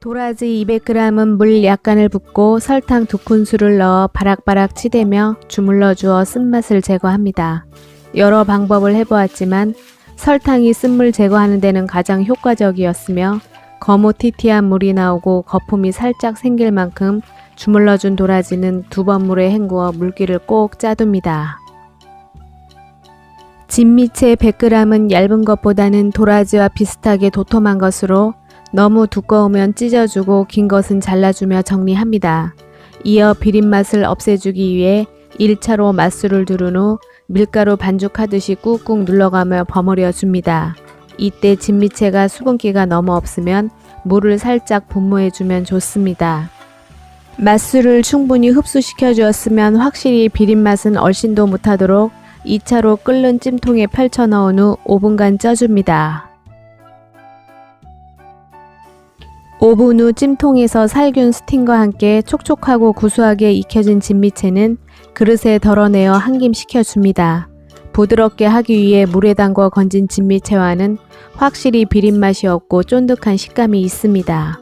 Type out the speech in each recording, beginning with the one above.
도라지 200g은 물 약간을 붓고 설탕 2큰술을 넣어 바락바락 치대며 주물러 주어 쓴맛을 제거합니다. 여러 방법을 해보았지만 설탕이 쓴물 제거하는 데는 가장 효과적이었으며 거무튀튀한 물이 나오고 거품이 살짝 생길 만큼 주물러준 도라지는 2번 물에 헹구어 물기를 꼭 짜둡니다. 진미채 100g은 얇은 것보다는 도라지와 비슷하게 도톰한 것으로 너무 두꺼우면 찢어주고 긴 것은 잘라주며 정리합니다. 이어 비린맛을 없애주기 위해 1차로 맛술을 두른 후 밀가루 반죽하듯이 꾹꾹 눌러가며 버무려 줍니다. 이때 진미채가 수분기가 너무 없으면 물을 살짝 분무해주면 좋습니다. 맛술을 충분히 흡수시켜 주었으면 확실히 비린맛은 얼씬도 못하도록 2차로 끓는 찜통에 펼쳐 넣은 후 5분간 쪄줍니다. 5분 후 찜통에서 살균 스팀과 함께 촉촉하고 구수하게 익혀진 진미채는 그릇에 덜어내어 한김 식혀줍니다. 부드럽게 하기 위해 물에 담궈 건진 진미채와는 확실히 비린맛이 없고 쫀득한 식감이 있습니다.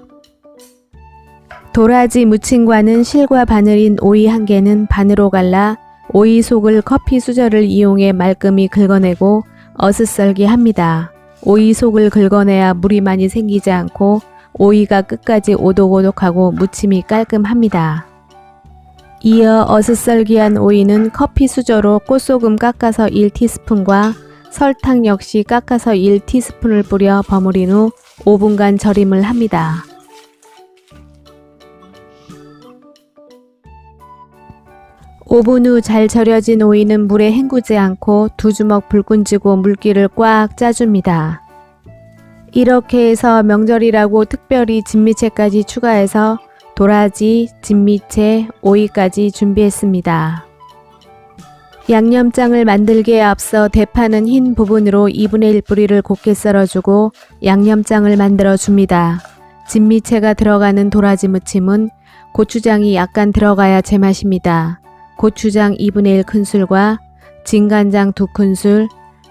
도라지 무침과는 실과 바늘인 오이 1개는 반으로 갈라 오이 속을 커피 수저를 이용해 말끔히 긁어내고 어슷썰기 합니다. 오이 속을 긁어내야 물이 많이 생기지 않고 오이가 끝까지 오독오독하고 무침이 깔끔합니다. 이어 어슷썰기한 오이는 커피 수저로 꽃소금 깎아서 1티스푼과 설탕 역시 깎아서 1티스푼을 뿌려 버무린 후 5분간 절임을 합니다. (5분) 후 잘 절여진 오이는 물에 헹구지 않고 2주먹 불끈 쥐고 물기를 꽉 짜줍니다. 이렇게 해서 명절이라고 특별히 진미채까지 추가해서 도라지, 진미채, 오이까지 준비했습니다. 양념장을 만들기에 앞서 대파는 흰 부분으로 2분의 1 뿌리를 곱게 썰어주고 양념장을 만들어 줍니다. 진미채가 들어가는 도라지 무침은 고추장이 약간 들어가야 제맛입니다. 고추장 2분의 1 큰술과 진간장 2큰술,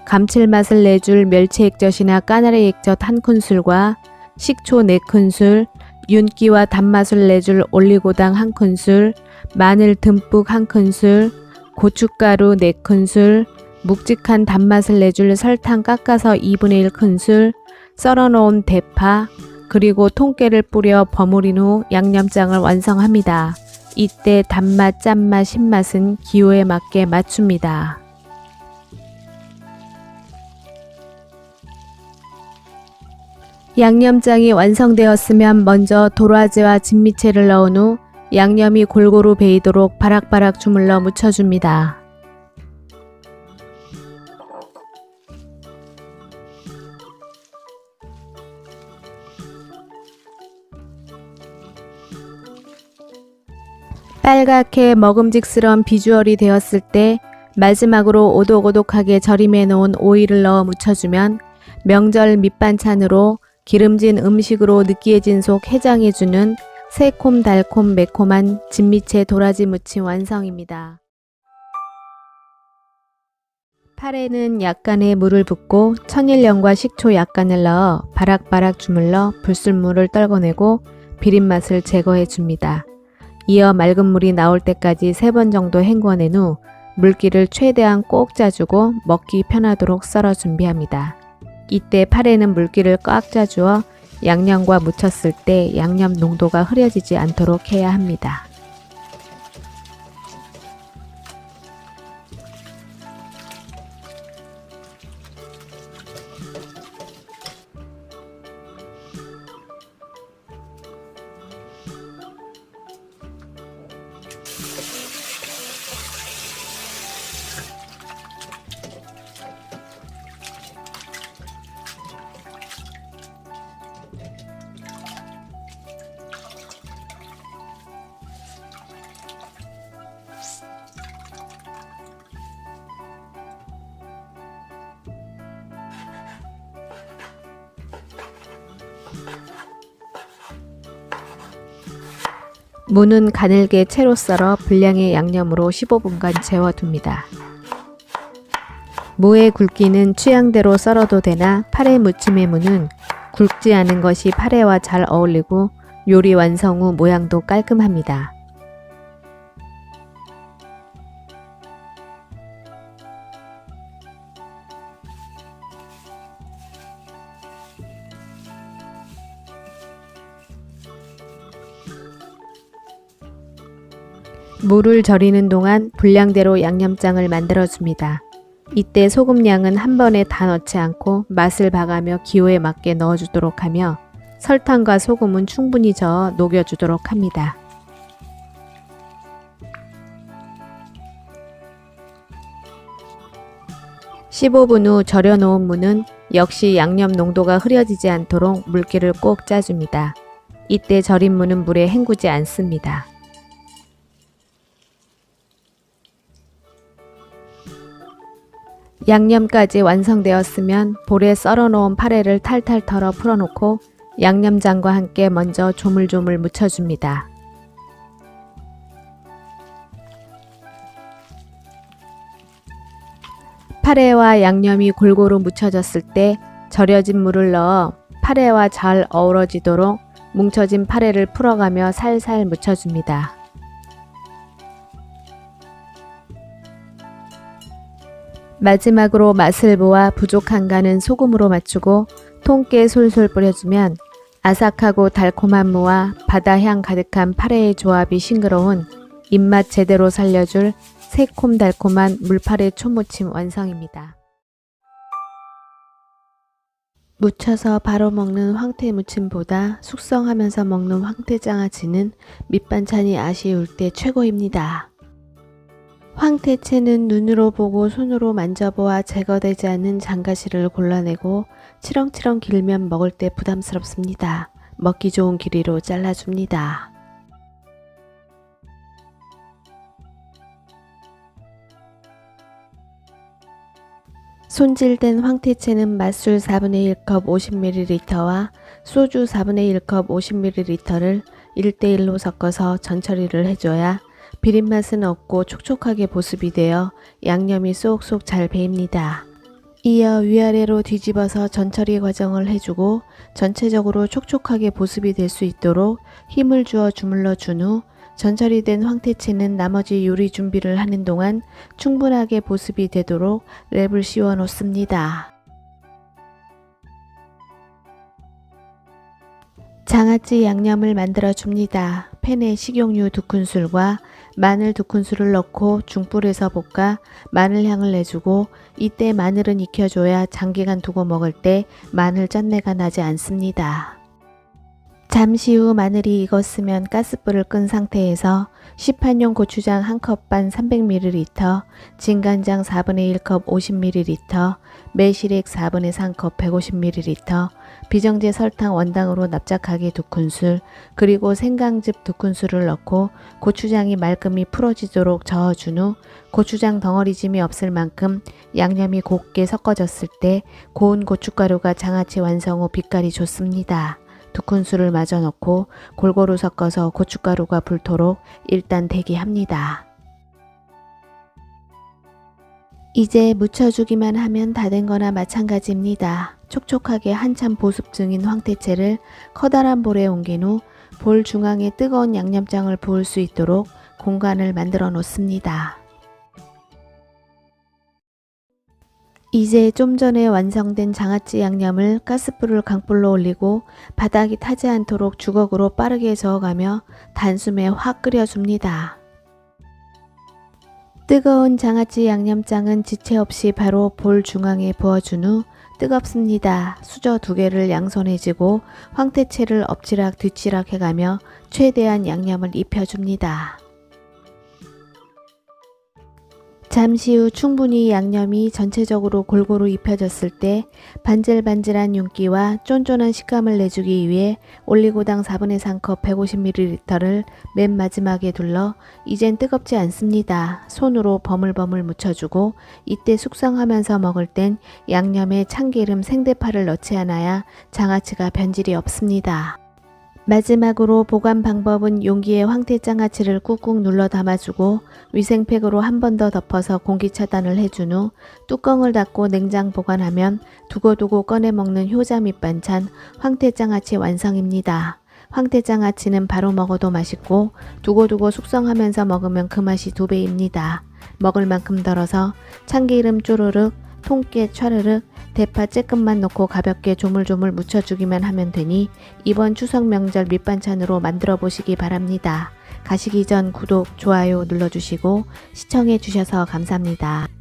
감칠맛을 내줄 멸치액젓이나 까나리 액젓 1큰술과 식초 4큰술, 윤기와 단맛을 내줄 올리고당 1큰술, 마늘 듬뿍 1큰술, 고춧가루 4큰술, 묵직한 단맛을 내줄 설탕 깎아서 2분의 1 큰술, 썰어놓은 대파, 그리고 통깨를 뿌려 버무린 후 양념장을 완성합니다. 이때 단맛, 짠맛, 신맛은 기호에 맞게 맞춥니다. 양념장이 완성되었으면 먼저 도라지와 진미채를 넣은 후 양념이 골고루 배이도록 바락바락 주물러 묻혀줍니다. 빨갛게 먹음직스러운 비주얼이 되었을 때 마지막으로 오독오독하게 절임해 놓은 오이를 넣어 묻혀주면 명절 밑반찬으로 기름진 음식으로 느끼해진 속 해장해주는 새콤달콤 매콤한 진미채 도라지 무침 완성입니다. 팔에는 약간의 물을 붓고 천일염과 식초 약간을 넣어 바락바락 주물러 불순물을 떨궈내고 비린맛을 제거해 줍니다. 이어 맑은 물이 나올 때까지 3번 정도 헹궈낸 후 물기를 최대한 꼭 짜주고 먹기 편하도록 썰어 준비합니다. 이때 팔에는 물기를 꽉 짜주어 양념과 묻혔을 때 양념 농도가 흐려지지 않도록 해야 합니다. 무는 가늘게 채로 썰어 분량의 양념으로 15분간 재워둡니다. 무의 굵기는 취향대로 썰어도 되나 파래 무침의 무는 굵지 않은 것이 파래와 잘 어울리고 요리 완성 후 모양도 깔끔합니다. 물을 절이는 동안 분량대로 양념장을 만들어줍니다. 이때 소금량은 한 번에 다 넣지 않고 맛을 봐가며 기호에 맞게 넣어주도록 하며 설탕과 소금은 충분히 저어 녹여주도록 합니다. (15분) 후 절여놓은 무는 역시 양념 농도가 흐려지지 않도록 물기를 꼭 짜줍니다. 이때 절인 무는 물에 헹구지 않습니다. 양념까지 완성되었으면 볼에 썰어놓은 파래를 탈탈 털어 풀어놓고 양념장과 함께 먼저 조물조물 묻혀줍니다. 파래와 양념이 골고루 묻혀졌을 때 절여진 물을 넣어 파래와 잘 어우러지도록 뭉쳐진 파래를 풀어가며 살살 묻혀줍니다. 마지막으로 맛을 보아 부족한가는 소금으로 맞추고 통깨 솔솔 뿌려주면 아삭하고 달콤한 무와 바다향 가득한 파래의 조합이 싱그러운 입맛 제대로 살려줄 새콤달콤한 물파래 초무침 완성입니다. 무쳐서 바로 먹는 황태무침보다 숙성하면서 먹는 황태장아찌는 밑반찬이 아쉬울 때 최고입니다. 황태채는 눈으로 보고 손으로 만져보아 제거되지 않는 장가시를 골라내고 치렁치렁 길면 먹을 때 부담스럽습니다. 먹기 좋은 길이로 잘라줍니다. 손질된 황태채는 맛술 4분의 1컵 50ml와 소주 4분의 1컵 50ml를 1:1로 섞어서 전처리를 해줘야 비린맛은 없고 촉촉하게 보습이 되어 양념이 쏙쏙 잘 배입니다. 이어 위아래로 뒤집어서 전처리 과정을 해주고 전체적으로 촉촉하게 보습이 될 수 있도록 힘을 주어 주물러 준 후 전처리된 황태채는 나머지 요리 준비를 하는 동안 충분하게 보습이 되도록 랩을 씌워 놓습니다. 장아찌 양념을 만들어 줍니다. 팬에 식용유 2큰술과 마늘 2큰술을 넣고 중불에서 볶아 마늘향을 내주고 이때 마늘은 익혀줘야 장기간 두고 먹을 때 마늘 짠내가 나지 않습니다. 잠시 후 마늘이 익었으면 가스불을 끈 상태에서 시판용 고추장 1컵 반 300ml, 진간장 4분의 1컵 50ml, 매실액 4분의 3컵 150ml, 비정제 설탕 원당으로 납작하게 2큰술, 그리고 생강즙 2큰술을 넣고 고추장이 말끔히 풀어지도록 저어준 후 고추장 덩어리짐이 없을 만큼 양념이 곱게 섞어졌을 때 고운 고춧가루가 장아찌 완성 후 빛깔이 좋습니다. 2큰술을 마저 넣고 골고루 섞어서 고춧가루가 불도록 일단 대기합니다. 이제 묻혀주기만 하면 다 된 거나 마찬가지입니다. 촉촉하게 한참 보습 중인 황태채를 커다란 볼에 옮긴 후 볼 중앙에 뜨거운 양념장을 부을 수 있도록 공간을 만들어 놓습니다. 이제 좀 전에 완성된 장아찌 양념을 가스불을 강불로 올리고 바닥이 타지 않도록 주걱으로 빠르게 저어가며 단숨에 확 끓여줍니다. 뜨거운 장아찌 양념장은 지체 없이 바로 볼 중앙에 부어준 후 뜨겁습니다. 수저 2개를 양손에 쥐고 황태채를 엎치락 뒤치락 해가며 최대한 양념을 입혀줍니다. 잠시 후 충분히 양념이 전체적으로 골고루 입혀졌을 때 반질반질한 윤기와 쫀쫀한 식감을 내주기 위해 올리고당 4분의 3컵 150ml를 맨 마지막에 둘러 이젠 뜨겁지 않습니다. 손으로 버물버물 묻혀주고 이때 숙성하면서 먹을 땐 양념에 참기름 생대파를 넣지 않아야 장아찌가 변질이 없습니다. 마지막으로 보관 방법은 용기에 황태장아찌를 꾹꾹 눌러 담아주고 위생팩으로 한 번 더 덮어서 공기 차단을 해준 후 뚜껑을 닫고 냉장 보관하면 두고두고 꺼내 먹는 효자 밑반찬 황태장아찌 완성입니다. 황태장아찌는 바로 먹어도 맛있고 두고두고 숙성하면서 먹으면 그 맛이 2배입니다. 먹을 만큼 덜어서 참기름 쪼르륵, 통깨 촤르륵, 대파 쬐끔만 넣고 가볍게 조물조물 무쳐주기만 하면 되니 이번 추석 명절 밑반찬으로 만들어 보시기 바랍니다. 가시기 전 구독, 좋아요 눌러주시고 시청해 주셔서 감사합니다.